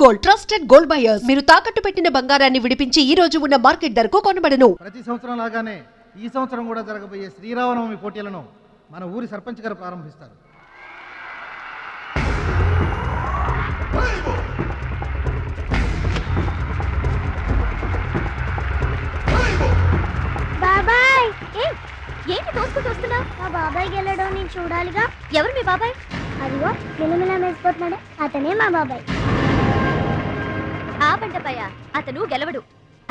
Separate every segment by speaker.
Speaker 1: Gold trusted gold buyers. మీరు తాకట్టు పెట్టిన బంగారాన్ని విడిపించి ఈ రోజు ఉన్న మార్కెట్ ధరకు కొనబడను.
Speaker 2: ప్రతి సంవత్సరం లాగానే ఈ సంవత్సరం కూడా జరగబోయే శ్రీరామనవమి పోటీలను మన ఊరి సర్పంచ్ గారు ప్రారంభిస్తారు.
Speaker 3: బాబాయ్ ఏంటి తోసుకుంటూ వస్తున్నావు? మా బాబాయ్ గెలడం నేను చూడాలిగా. ఎవరు మీ బాబాయ్? అదిగో మిలమిలా మెసిపోతున్నాడే, అతనే మా బాబాయ్. ఆ బండపయ్య అతను గెలవడు.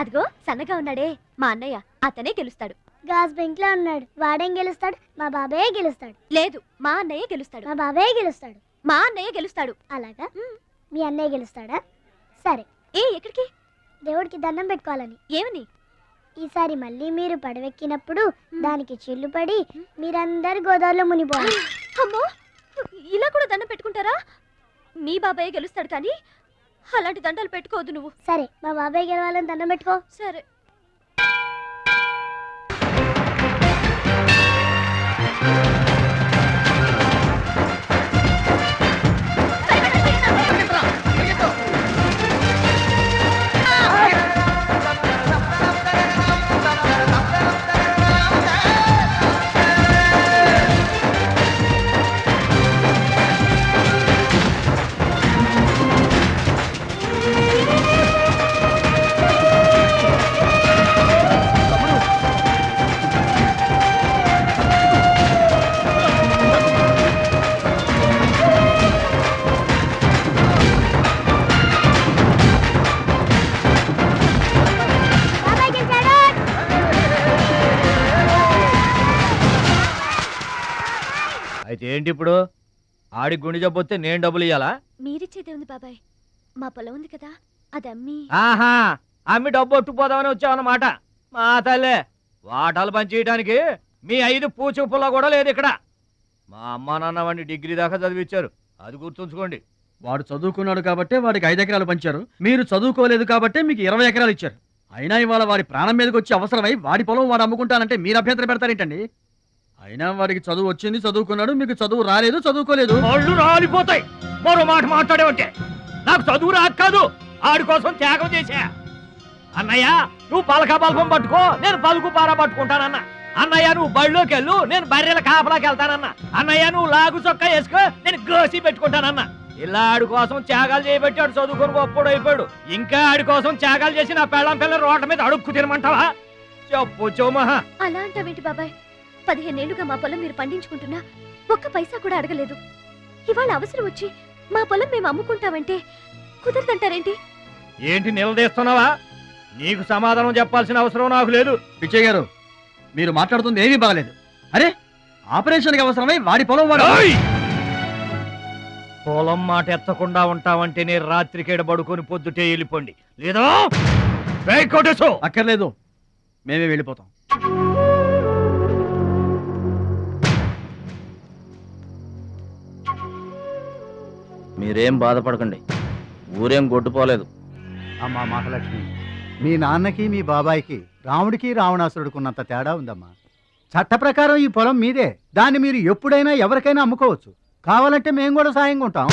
Speaker 3: అదిగో సన్నగా ఉన్నాడే మా అన్నయ్య, అతనే గెలుస్తాడు. గాజ్ బెంక్ లో ఉన్నాడు, వాడేం గెలుస్తాడు? మా బాబాయ్ గెలుస్తాడు. లేదు, మా అన్నయ్య గెలుస్తాడు. మా బాబాయ్ గెలుస్తాడు. మా అన్నయ్య గెలుస్తాడు. అలాగా? మీ అన్నయ్య గెలుస్తాడా? సరే. ఎక్కడికి? దేవుడికి దండం పెట్టుకోవాలని. ఏమని? ఈసారి మళ్ళీ మీరు పడవెక్కినప్పుడు దానికి చిల్లు పడి మీరందరు గోదావరిలో మునిపోవాలి. అమ్మో, ఇలా కూడా దండం పెట్టుకుంటారా? మీ బాబాయ్ గెలుస్తాడు, కానీ అలాంటి దండాలు పెట్టుకోవద్దు నువ్వు. సరే, మా బాబాయ్ గెలవాలని దండం పెట్టుకో. సరే.
Speaker 4: అయితే ఏంటి ఇప్పుడు? ఆడి గుండె జబ్బొస్తే నేను డబ్బులు ఇయ్యాలా?
Speaker 3: మీరిచ్చేదే ఉంది బాబాయ్, మా పొలం ఉంది కదా, అది అమ్మి.
Speaker 4: ఆహా, అమ్మి డబ్బు ఒట్టుకుపోదామని వచ్చావన్నమాట. మా తల్లే, వాటాలు పనిచేయడానికి మీ 5 పూచు పుల్ల కూడా లేదు ఇక్కడ. మా అమ్మ నాన్న వాడిని డిగ్రీ దాకా చదివించారు, అది గుర్తుంచుకోండి.
Speaker 5: వాడు చదువుకున్నాడు కాబట్టే వాడికి 5 ఎకరాలు పంచారు, మీరు చదువుకోలేదు కాబట్టే మీకు 20 ఎకరాలు ఇచ్చారు. అయినా ఇవాళ వాడి ప్రాణం మీదకి వచ్చి అవసరమై వాడి పొలం వాడు అమ్ముకుంటానంటే మీరు అభ్యంతరం పెడతారేంటండి? అయినా వాడికి చదువు వచ్చింది, చదువుకున్నాడు, మీకు చదువు రాలేదు, చదువుకోలేదు.
Speaker 4: వాళ్ళు రాలిపోతాయి మరో మాట మాట్లాడేవంటే. నాకు చదువు రాదు కాదు, ఆడి కోసం త్యాగం చేశా. అన్నయ్య, నువ్వు పలక బల్పం పట్టుకో, నేను పలుకు పార పట్టుకుంటానన్న. అన్నయ్య, నువ్వు బళ్ళోకి వెళ్ళు, నేను బర్రెల కాపలాకి వెళ్తానన్న. అన్నయ్య, నువ్వు లాగు చొక్కా వేసుకో, నేను గోసి పెట్టుకుంటానన్న. ఇలా ఆడి కోసం త్యాగాలు చేయబెట్టాడు, చదువుకొని గొప్పడు అయిపోయాడు. ఇంకా ఆడి కోసం త్యాగాలు చేసి నా పెళ్ళం పిల్ల రోడ్ల మీద అడుక్కు తినమంటావా? చెప్పు చోమహా.
Speaker 3: అలా అంటావేంటి బాబాయ్? 15 ఏళ్లుగా మా పొలం మీరు పండించుకుంటున్నా ఒక్క పైసా కూడా అడగలేదు. ఇవాళ అవసరం వచ్చి మా పొలం మేము అమ్ముకుంటామంటే కుదరదంటారేంటి?
Speaker 4: ఏంటి నిలదీస్తున్నావా? నీకు సమాధానం చెప్పాల్సిన అవసరం నాకు లేదు.
Speaker 5: పిచ్చయ్య గారు, మీరు మాట్లాడుతుంది ఏమీ బాగలేదు. అరే, ఆపరేషన్కి అవసరమై వాడి పొలం వాడు.
Speaker 4: పొలం మాట ఎత్తకుండా ఉంటావంటే నేను రాత్రికేడ పడుకొని పొద్దుటే వెళ్ళిపోండి, లేదా
Speaker 5: అక్కర్లేదు, మేమే వెళ్ళిపోతాం.
Speaker 6: మీరేం బాధపడకండి, ఊరేం గొడ్డుపోలేదు.
Speaker 2: అమ్మా మాటలక్ష్మి, మీ నాన్నకి మీ బాబాయికి రాముడికి రావణాసురుడుకున్నంత తేడా ఉందమ్మా. చట్ట ప్రకారం ఈ పొలం మీదే, దాన్ని మీరు ఎప్పుడైనా ఎవరికైనా అమ్ముకోవచ్చు. కావాలంటే మేము కూడా సాయంగా ఉంటాం.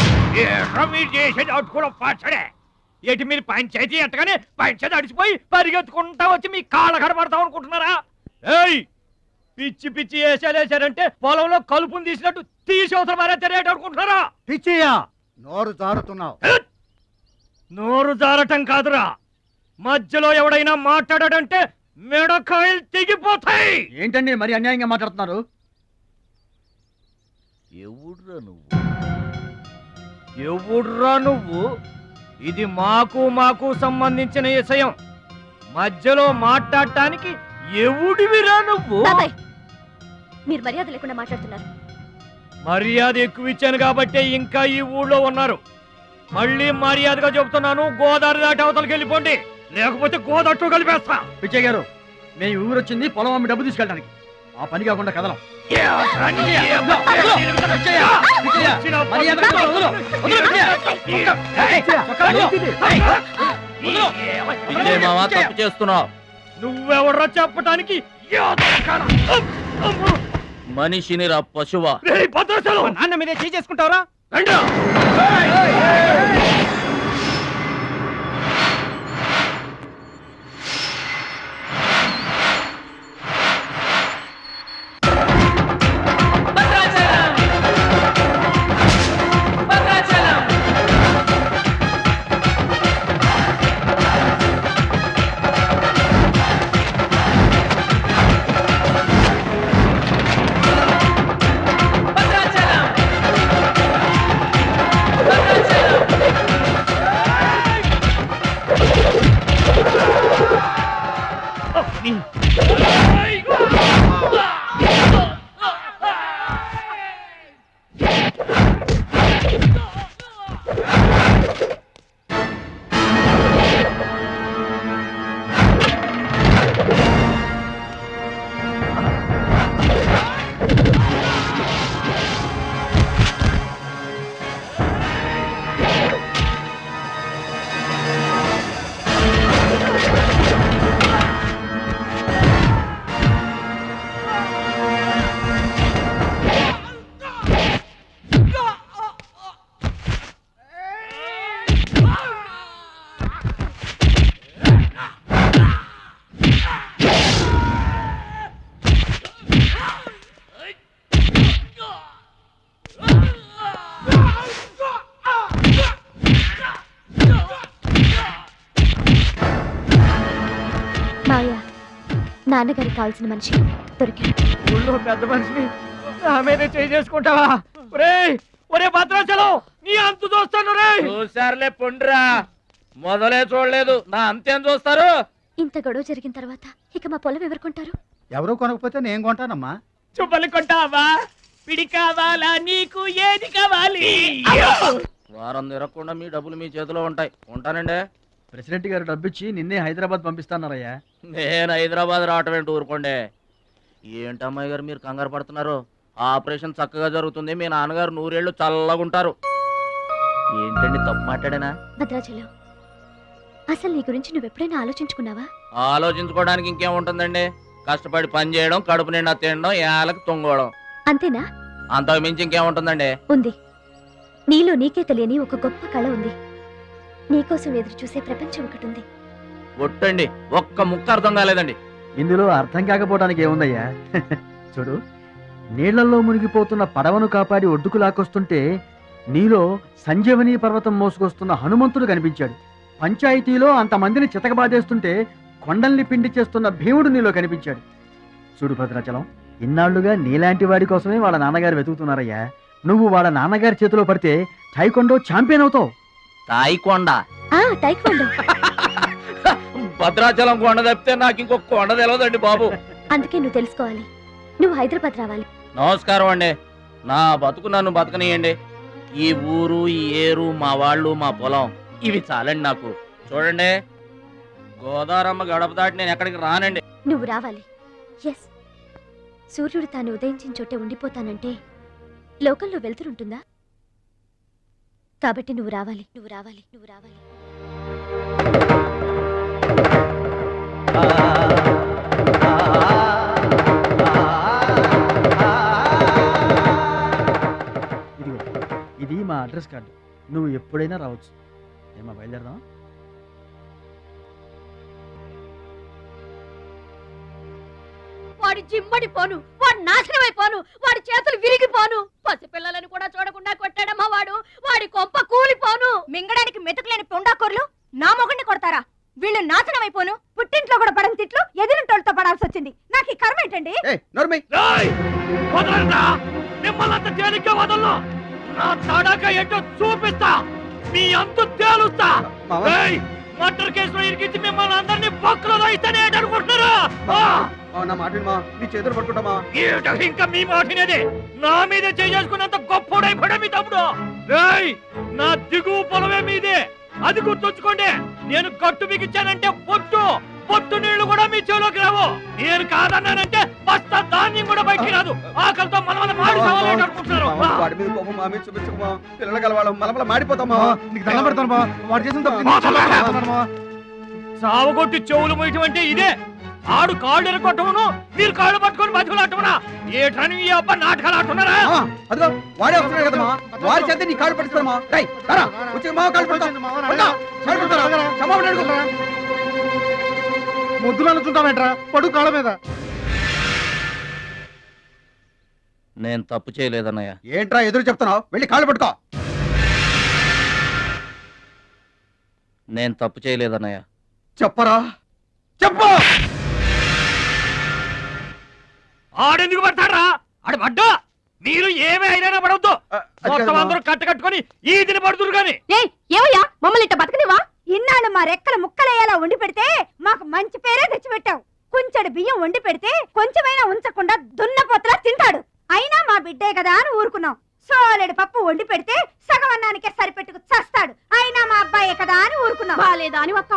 Speaker 4: ఏంటి మీరు పంచాయతీ ఎట్టగానే పంచాయతీ అడిచిపోయి పరిగెత్తుకుంటా వచ్చి మీ కాళ్ళ కడబడతాం అనుకుంటున్నారా? ఏయ్, పిచ్చి పిచ్చి వేసారంటే పొలంలో కలుపుని తీసినట్టు తీసి అవసరం మారేట అనుకుంటున్నారా?
Speaker 2: పిచ్చియా, నోరు జారుతున్నావు.
Speaker 4: నోరు జారటం కాదురా, మధ్యలో ఎవడైనా మాట్లాడాడంటే మెడకాయలు తెగిపోతాయి.
Speaker 5: ఏంటండి మరి అన్యాయంగా మాట్లాడుతున్నారు?
Speaker 4: ఎవడ్రా నువ్వు? ఇది మాకు సంబంధించిన విషయం, మధ్యలో మాట్లాడటానికి ఎవడివిరా నువ్వు?
Speaker 3: మీరు మర్యాద లేకుండా మాట్లాడుతున్నారు.
Speaker 4: మర్యాద ఎక్కువ ఇచ్చాను కాబట్టే ఇంకా ఈ ఊళ్ళో ఉన్నారు. మళ్ళీ మర్యాదగా చెబుతున్నాను, గోదావరి దాటి అవతలకి వెళ్ళిపోండి, లేకపోతే గోదట్టు కలిపేస్తా.
Speaker 5: పిచ్చయ్య గారు, మేము ఊరు వచ్చింది పొలం అమ్మి డబ్బు తీసుకెళ్ళడానికి, ఆ పని కాకుండా కదలం.
Speaker 6: తప్పు చేస్తున్నావు.
Speaker 4: నువ్వెవడ్రా చెప్పటానికి?
Speaker 6: మనిషిని రా పశువా.
Speaker 4: నాన్న మీదే చేసుకుంటావరా?
Speaker 3: మావయ్య, నాన్నగారికి కావాల్సిన మనిషి దొరికాడు.
Speaker 4: ఊళ్ళో పెద్ద మనిషిని నా మీదే చేసుకుంటావా? ఒరే భద్రాచలం, నీ అంతు చూస్తాను రే.
Speaker 6: చూసారులే పొండ్రా, మొదలే చూడలేదు, నా అంతేం చూస్తారు?
Speaker 3: ఇంత గొడవ జరిగిన తర్వాత ఇక మా పొలం ఎవరు కొంటారు?
Speaker 2: ఎవరూ కొనకపోతే నేను కొంటానమ్మా.
Speaker 4: చుబ్బలు కొంటావా? పిడి కావాలా? నీకు ఏది కావాలి?
Speaker 6: వారం తిరగకుండా మీ డబ్బులు మీ చేతిలో ఉంటాయి. ఉంటానండి.
Speaker 5: ప్రెసిడెంట్ గారు డబ్బిచ్చి నిన్నే హైదరాబాద్ పంపిస్తాన్నారయ్యా.
Speaker 6: నేను హైదరాబాద్ రావటం ఏంటి, ఊరుకోండి. ఏంటమ్మాయి గారు మీరు కంగారు పడుతున్నారు? ఆపరేషన్ చక్కగా జరుగుతుంది, మీ నాన్నగారు 100 ఏళ్ళు చల్లగుంటారు. ఏంటండి తప్పు మాట్లాడేనా?
Speaker 3: భద్రాచలం, అసలు నీ గురించి నువ్వెప్పుడైనా ఆలోచించుకున్నావా?
Speaker 6: ఆలోచించుకోవడానికి ఇంకేముంటుందండి? కష్టపడి పని చేయడం, కడుపు నిండా తినడం, ఏళ్ళకి తొంగోవడం,
Speaker 3: అంతేనా?
Speaker 6: అంతకు మించి ఇంకేముంటుందండి?
Speaker 3: ఉంది. నీలో నీకే తెలియని ఒక గొప్ప కళ ఉంది. నీకోసం ఎదురు చూసే ప్రపంచం ఒకటి ఉంది.
Speaker 6: ఒట్టండి, ఒక్క ముక్క అర్థం కాలేదండి.
Speaker 5: ఇందులో అర్థం కాకపోవడానికి ఏముందయ్యా? చూడు, నీళ్లలో మునిగిపోతున్న పడవను కాపాడి ఒడ్డుకు లాక్కొస్తుంటే నీలో సంజీవని పర్వతం మోసుకొస్తున్న హనుమంతుడు కనిపించాడు. పంచాయతీలో అంతమందిని చితకబాదేస్తుంటే కొండల్ని పిండి చేస్తున్న భీముడు నీలో కనిపించాడు. చూడు భద్రాచలం, ఇన్నాళ్లుగా నీలాంటి వాడి కోసమే వాళ్ళ నాన్నగారు వెతుకుతున్నారయ్యా. నువ్వు వాళ్ళ నాన్నగారి చేతిలో పడితే టైకొండో ఛాంపియన్ అవుతావు.
Speaker 6: తాయికొండ?
Speaker 3: టైక్వాండో.
Speaker 6: భద్రాచలం కొండ తప్పితే నాకు ఇంకొక కొండ తెలియదండి బాబు.
Speaker 3: అందుకే నువ్వు తెలుసుకోవాలి. నువ్వు హైదరాబాద్ రావాలి.
Speaker 6: నమస్కారం అండి, నా బతుకు నన్ను బతకనియండి. ఈ ఊరు, ఈ ఏరు, మా వాళ్ళు, మా పొలం, ఇవి చాలండి నాకు. చూడండి, గోదారమ్మ గడప దాటి నేను ఎక్కడికి రానండి.
Speaker 3: నువ్వు రావాలి. ఎస్, సూర్యుడు తాను ఉదయించిన చోటే ఉండిపోతానంటే లోకంలో వెళ్తురుంటుందా? కాబట్టి నువ్వు రావాలి, నువ్వు రావాలి, నువ్వు రావాలి.
Speaker 5: ఇదిగో, ఇది మా అడ్రస్ కార్డు. నువ్వు ఎప్పుడైనా రావచ్చు. ఏమా బయలుదేరదాం?
Speaker 7: వాడి జిమ్మడిపోను, వాడు నాశనమైపోను, వాడి చేతులు విరిగిపోను, పసిపిల్లలను కూడా చూడకుండా కొట్టాడమ్మా వాడు. వాడి కొంప కూలిపోను. మింగడానికి మెతుకులేని పొండాకొర్లు నా మొగుడిని కొడతారా? వీళ్ళు నాశనమైపోను. పుట్టింట్లో కూడా పడని తిట్లు ఎదిరింటోళ్ళతో పడాల్సి వచ్చింది. నాకు ఈ కర్మ ఏంటండి?
Speaker 4: మిమ్మల్ని అంత తేలిగ్గా వదలను. నా తడాక ఏంటో చూపిస్తా, మీ అంతు తేలుస్తా. మర్డర్ కేసులో ఇరికించి మిమ్మల్ని అందరినీ పక్కలో రాయిస్తానే అనుకుంటున్నారా? ఇంకా మీ మాటినేది నా మీద చేసుకున్నంత గొప్పడైపోయా మీ తమ్ముడు. నా దిగువ పొలమే మీదే, అది గుర్తుంచుకోండి. నేను కట్టు బిగించానంటే పొట్టు నీళ్లు కూడా మీ చెవులోకి రావు. నేను కాదన్నానంటే బస్తా ధాన్యం కూడా బయటికి రాదు. ఆకలితో మన మాడి సవాలేట అనుకుంటున్నారు. సావగొట్టి చెవులు పోయటం అంటే ఇదే. ఆడు కాళ్ళు ఎరగొట్టమును, మీరు కాళ్ళు పట్టుకొని బతుకులాటమునా? ఏటని ఈ అబ్బా నాటకాలు ఆడుతున్నారా?
Speaker 2: ముద్దులు అనుకుంటామేట్రా, పడు కాళ్ళ మీద.
Speaker 6: నేను తప్పు చేయలేదన్నయ్య.
Speaker 2: ఏంట్రా ఎదురు చెప్తున్నావు? వెళ్ళి కాళ్ళు పట్టుకో.
Speaker 6: నేను తప్పు చేయలేదన్నయ్య.
Speaker 2: చెప్పరా, చెప్పు.
Speaker 4: ఆడెందుకు పడతారా? ఆడు పడ్డా మీరు ఏమీ అయినా పడవద్దు. మొత్తం అందరూ కట్టుకొని ఈదిని పడుతురు గాని.
Speaker 7: ఏమయ్యా, మమ్మల్ని ఇట్ట బతకనివా? ఇన్నాళ్ళు మా రెక్కల ముక్కలయ్యేలా వండి పెడితే మాకు మంచి పేరే తెచ్చిపెట్టావు. కొంచెడు బియ్యం వండి పెడితే కొంచెమైనా ఉంచకుండా దున్నపోతలా తింటాడు. అయినా మా బిడ్డే కదా అని ఊరుకున్నాం. సోలెడు పప్పు వండి పెడితే సగం అన్నానికే సరిపెట్టుకు చస్తాడు. అయినా మా అబ్బాయే కదా అని ఊరుకున్నాం. బాలేదా అని ఒక్క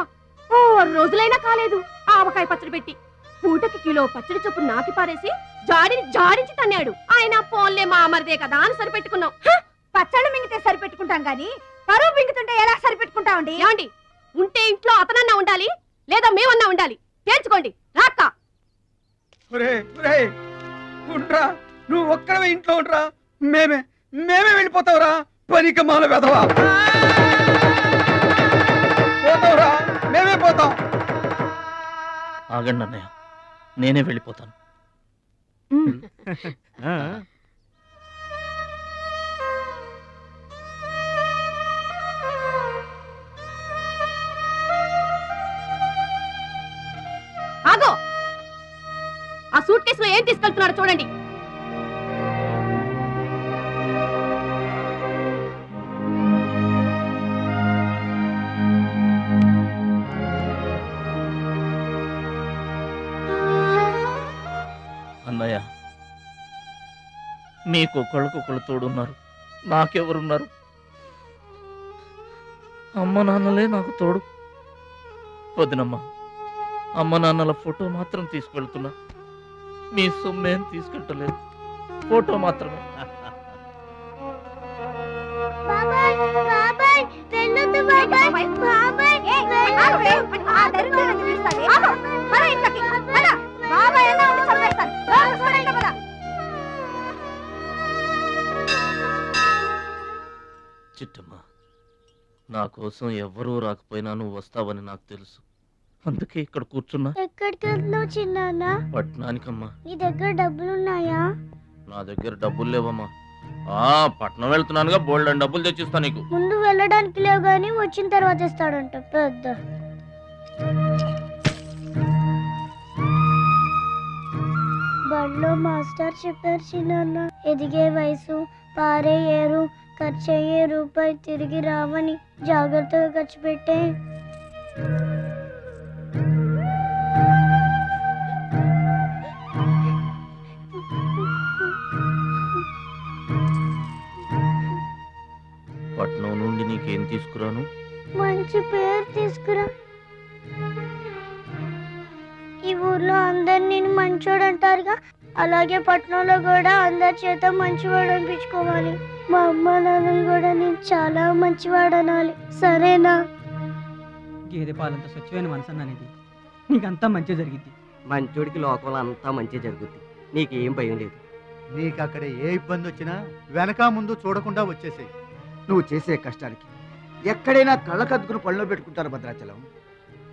Speaker 7: రోజులైనా కాలేదు ఆవకాయ పచ్చడి పెట్టి పూటకి కిలో పచ్చడి చొప్పు నాకి పారేసి జాడించి తన్నాడు. ఆయన పోన్లే మా అమరిదే కదా అని సరిపెట్టుకున్నాం. పచ్చళ్ళు మింగితే సరిపెట్టుకుంటాం గాని పరువు మింగుతుంటే ఎలా సరిపెట్టుకుంటామండి? ఏమండి, ఉంటే ఇంట్లో అతనన్నా ఉండాలి, లేదా మేమన్నా ఉండాలి. తేల్చుకోండి. రాక్క
Speaker 2: నువ్వు ఒక్కడవే ఇంట్లో ఉండరా, మేమే వెళ్ళిపోతావురా పనికి మాల వెధవా.
Speaker 6: ఆగండి అన్నయ్య, నేనే వెళ్ళిపోతాను.
Speaker 7: ఆగో, ఆ సూట్ కేసులో ఏం తీసుకెళ్తున్నారో చూడండి.
Speaker 6: అన్నయ్య, మీకు ఒకళ్ళకొకళ్ళు తోడున్నారు, నాకెవరున్నారు? అమ్మ నాన్నలే నాకు తోడు. వదినమ్మ, అమ్మ నాన్నల ఫోటో మాత్రం తీసుకెళ్తున్నా, మీ సొమ్మేం తీసుకెళ్ళలేదు, ఫోటో మాత్రమే.
Speaker 3: బాబాయ్ బాబాయ్ వెళ్ళొద్దు బాబాయ్ బాబాయ్
Speaker 6: చిట్టమ్మ, నా కోసం ఎవ్వరూ రాకపోయినా నువ్వు వస్తావని నాకు తెలుసు, అందుకే ఇక్కడ కూర్చున్నా.
Speaker 3: ఎక్కడికి వెళ్తున్నావు చిన్నాన్న?
Speaker 6: పట్నానికమ్మా.
Speaker 3: నీ దగ్గర డబ్బులున్నాయా?
Speaker 6: నా దగ్గర డబ్బులు లేవమ్మా. పట్నం వెళ్తున్నానుగా, బోల్డ్ అని డబ్బులు తెచ్చిస్తా నీకు.
Speaker 3: ముందు వెళ్ళడానికి లేవు గానీ వచ్చిన తర్వాత ఇస్తాడంట పెద్ద. బడిలో మాస్టర్ చెప్పారు చిన్నాన్న, ఎదిగే వయసు, పారే ఏరు, ఖర్చయ్యే రూపాయి తిరిగి రావని, జాగ్రత్తగా ఖర్చు పెట్టే.
Speaker 6: పట్నం నుండి నీకేం తీసుకురాను?
Speaker 3: మంచి పేరు తీసుకురా. ఈ ఊర్లో అందరు నేను మంచోడు అంటారుగా, అలాగే పట్నంలో కూడా అందరి చేత మంచివాడు అనిపించుకోవాలి. మా అమ్మ నాన్నలు కూడా నేను చాలా మంచివాడు అనాలి, సరేనా?
Speaker 8: గేదె పాలంత స్వచ్ఛమైన మనసు అనేది నీకంతా మంచి జరిగింది.
Speaker 9: మంచోడికి లోకంలో అంతా మంచి జరుగుద్ది, నీకేం భయం లేదు.
Speaker 2: నీకు అక్కడ ఏ ఇబ్బంది వచ్చినా వెనక ముందు చూడకుండా వచ్చేసేయ్.
Speaker 10: నువ్వు చేసే కష్టానికి ఎక్కడైనా కళ్ళకద్దుకుని పళ్ళలో పెట్టుకుంటారు భద్రాచలం.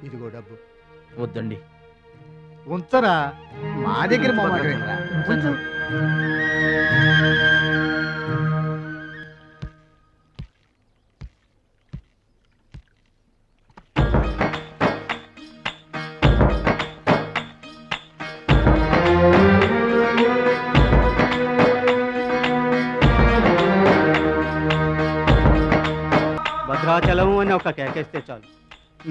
Speaker 2: ఇదిగో డబ్బు.
Speaker 6: వద్దండి,
Speaker 2: ఉంచరా.
Speaker 10: మా దగ్గర మొహమాటమేంట్రా?
Speaker 2: ఉంచు.
Speaker 8: భద్రాచలం అని ఒక కేకేస్తే చాలు,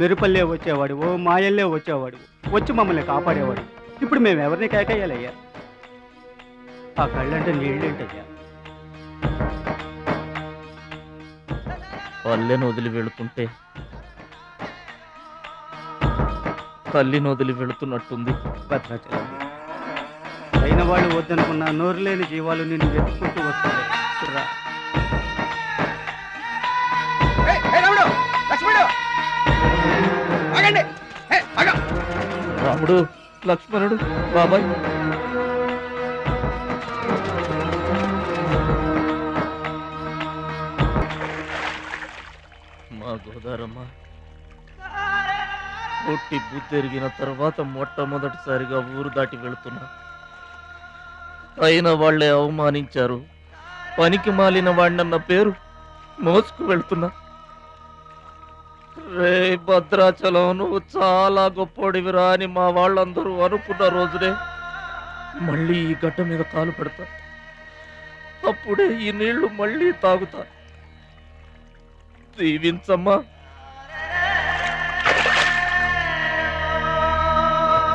Speaker 8: మెరుపల్లే వచ్చేవాడు, ఓ మాయల్లే వచ్చేవాడు, వచ్చి మమ్మల్ని కాపాడేవాడు. ఇప్పుడు మేము ఎవరిని కేకేయాలయ్యా? ఆ కళ్ళంటే నీళ్ళేంటయ్యా?
Speaker 6: పల్లెను వదిలి వెళుతుంటే తల్లిని వదిలి వెళుతున్నట్టుంది.
Speaker 8: భద్రాచలం అయిన వాళ్ళు వద్దనుకున్న నోరు లేని జీవాలు నిన్ను వెతుక్కుంటూ వస్తాయి. రా.
Speaker 6: రాముడు, లక్ష్మణుడు, బాబాయ్. మా గోదారమ్మ పుట్టి బుద్ధెరిగిన తర్వాత మొట్టమొదటిసారిగా ఊరు దాటి వెళుతున్నా. అయిన వాళ్లే అవమానించారు, పనికి మాలిన వాడినన్న పేరు మోసుకు వెళ్తున్నా. రే భద్రాచలం, నువ్వు చాలా గొప్పోడివిరా అని మా వాళ్ళందరూ అనుకున్న రోజునే మళ్ళీ ఈ గడ్డ మీద కాలు పెడతా. అప్పుడే ఈ నీళ్లు మళ్ళీ తాగుతా. దీవించమ్మా.